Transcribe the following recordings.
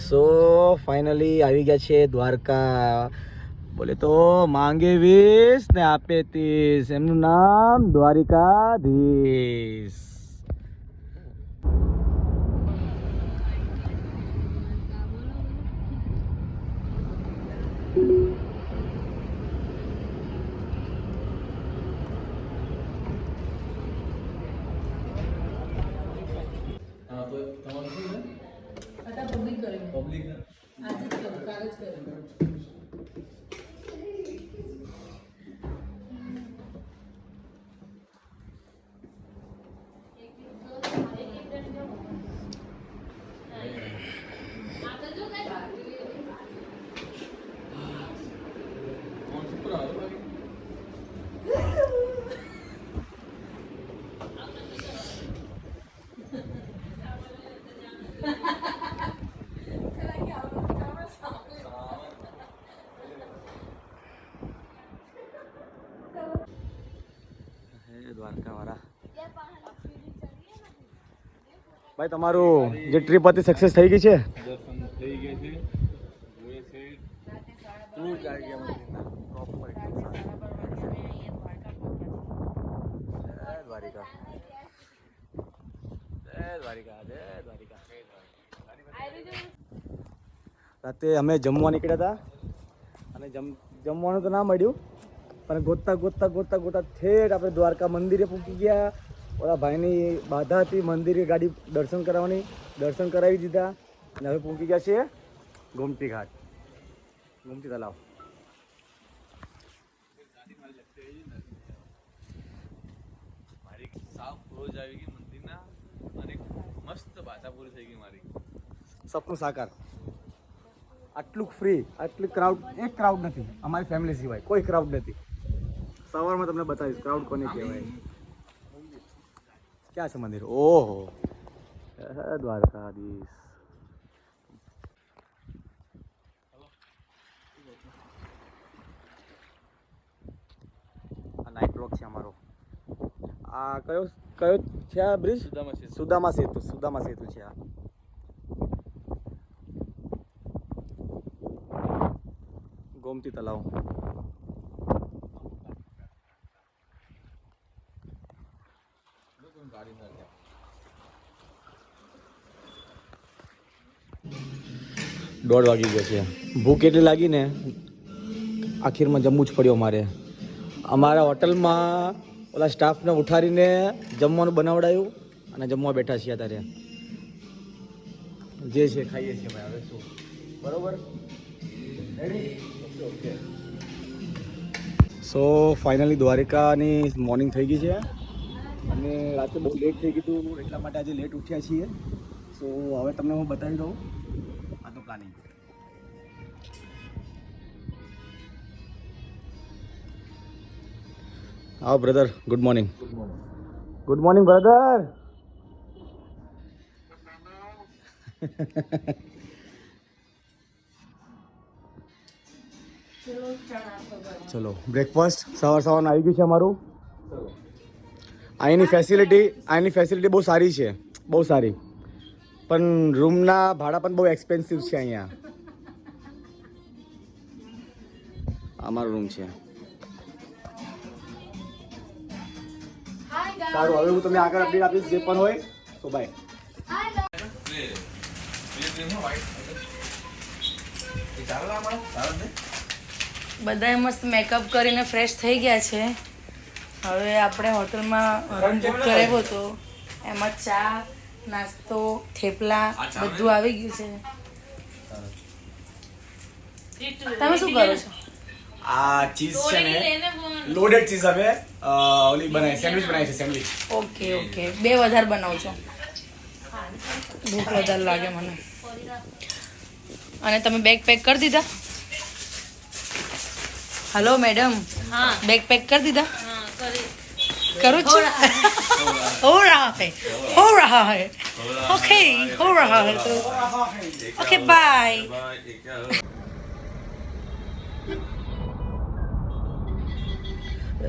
So finally આવી ગયા છે દ્વારકા. બોલે તો માંગે 20 ને આપે 30. એમનું નામ દ્વારિકાધીશ. દ્વારકાવાળા ભાઈ, તમારું જે ટ્રીપ હતી સક્સેસ થઈ ગઈ છે? દર્શન થઈ ગયા છે. રાતે અમે જમવા નીકળ્યા હતા અને જમવાનું તો ના મળ્યું, પણ ગોતતા ઠેઠ આપણે દ્વારકા મંદિરે પહોંચી ગયા. ઓલા ભાઈની બાધા હતી મંદિરે ગાડી દર્શન કરાવવાની, દર્શન કરાવી દીધા અને હવે પહોંચી ગયા છીએ ગોમતી ઘાટ, ગોમતી તલાવ. સપનું સાકાર. આટલું ફ્રી, આટલું ક્રાઉડ, એક ક્રાઉડ નથી અમારી ફેમિલી સિવાય, કોઈ ક્રાઉડ નથી. સવારમાં તમને બતાવીશ ક્રાઉડ કોને કહેવાય. ક્યાં છે મંદિર? ઓહો, દ્વારકાધીશ. આ નાઇટ વોક છે અમારો. આ કયો છે આ બ્રિજ? સુદામા સેતુ છે આ. ગોમતી તલાવ. દોઢ વાગી ગયો છે. ભૂખ એટલી લાગી ને આખીરમાં જમવું જ પડ્યું અમારે. અમારા હોટલમાં ઓલા સ્ટાફને ઉઠાડીને જમવાનું બનાવડાયું અને જમવા બેઠા છીએ અત્યારે. જે છે ખાઈએ છીએ ભાઈ, હવે શું. બરોબર, રેડી? ઓકે. સો ફાઇનલી દ્વારકાની મોર્નિંગ થઈ ગઈ છે અને રાતે બહુ લેટ થઈ ગયું હતું, એટલા માટે આજે લેટ ઉઠ્યા છીએ. સો હવે તમને હું બતાવી દઉં આજનું પ્લાનિંગ. આવો brother, good morning. Good morning brother. ચલો બ્રેકફાસ્ટ સવારનું આવી ગયું છે અમારું. અહીંની ફેસિલિટી બહુ સારી છે, બહુ સારી. પણ રૂમના ભાડા પણ બહુ એક્સપેન્સિવ છે અહીંયા. અમારો રૂમ છે. સારું, હવે હું તમને આગળ અપડેટ આપીશ જે પણ હોય. તો બાય. બધાએ મસ્ત મેકઅપ કરીને ફ્રેશ થઈ ગયા છે. હવે આપણે હોટલમાં રૂમ બુક કરાવ્યો હતો, એમાં ચા, નાસ્તો, થેપલા બધું આવી ગયું છે. તમે શું કરો છો? આ ચીઝ છે ને, લોડેડ ચીઝ હવે ઓલી બનાવી, સેન્ડવિચ બનાવી છે. સેન્ડવિચ. ઓકે, બે વધારે બનાવજો, ભૂખ વધારે લાગે મને. અને તમે બેગ પેક કરી દીધા? हेलो मैडम, हाँ बैग पैक कर दीदा? हाँ करो हो रहा है ओके, हो रहा है तो ओके बाय.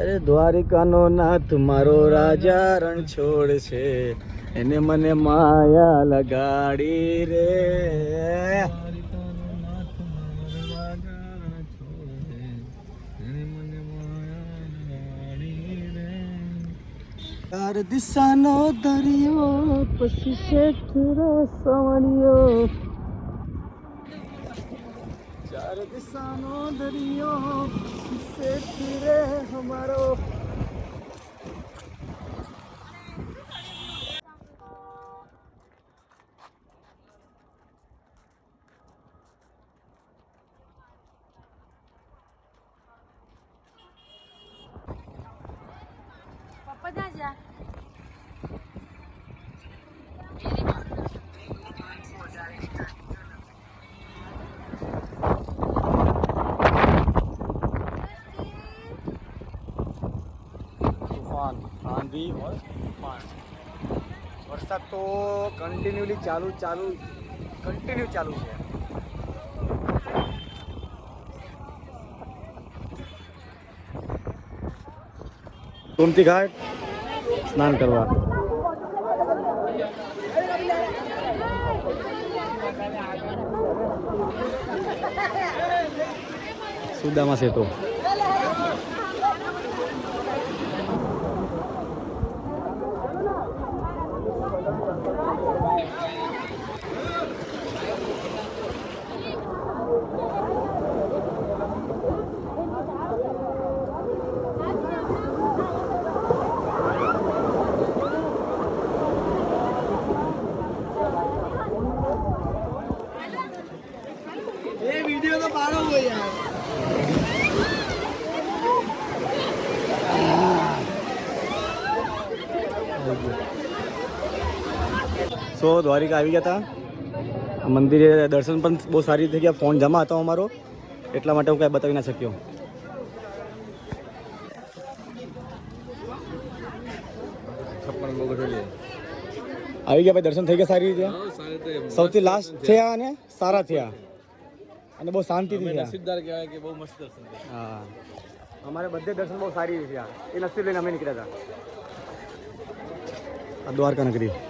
અરે દ્વારિકાનો નાથ મારો રાજા રણ છોડ છે, એને મને માયા લગાડી રે. ચાર દિશાનો દરિયો પછી શેઠ રસવણીયો ચાર દિશાનો દરિયો પછી શેઠ રે હમારો પપ્પા ત્યાં જા तूफान आंधी और तूफान वरसाद तो कंटिन्यूली चालू चालू है गोमती घाट स्नान करवा सुदामा सेतु સો દ્વારિકા આવી ગયા હતા મંદિરે દર્શન પણ બહુ સારી રીતે ગયા ફોન જમા હતો અમારો એટલા માટે હું કાંઈ બતાવી ના શક્યો આવી ગયા ભાઈ દર્શન થઈ ગયા સારી રીતે સૌથી લાસ્ટ થયા અને સારા થયા અને બહુ શાંતિથી થયા નસીબદાર કહેવાય કે બહુ મસ્ત દર્શન થયા. હા અમારે બધે દર્શન બહુ સારી રીતે થયા એ નસીબ લઈને અમે નીકળ્યા હતા આ દ્વારકા નગરી છે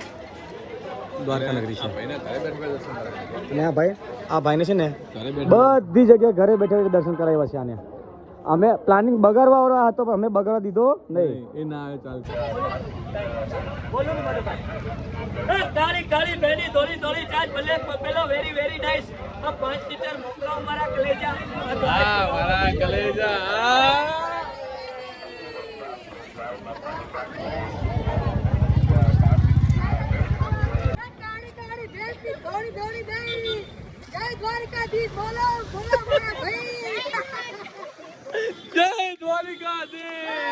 ભાઈને ઘરે બેઠા દર્શન કરાવ્યા. અને આ ભાઈને છે ને ઘરે બેઠા બધી જગ્યાએ ઘરે બેઠા બેઠા દર્શન કરાવ્યા છે આને અમે પ્લાનિંગ બગાડવા વાળો હતો પણ અમે બગાડવા દીધો નહીં એ ના આવે ચાલશે. કાળી કાળી બેની દોરી દોરી ચાજ ભલે પેલો વેરી વેરી નાઈસ આ 5 લિટર મોકલાવ મારા કલેજા હા મારા કલેજા હા. કાળી કાળી ભેંસની દોડી દોડી દઈ જય દ્વારકાધીશ બોલો બોલો મારા ભાઈ જય દ્વારિકાધીશ.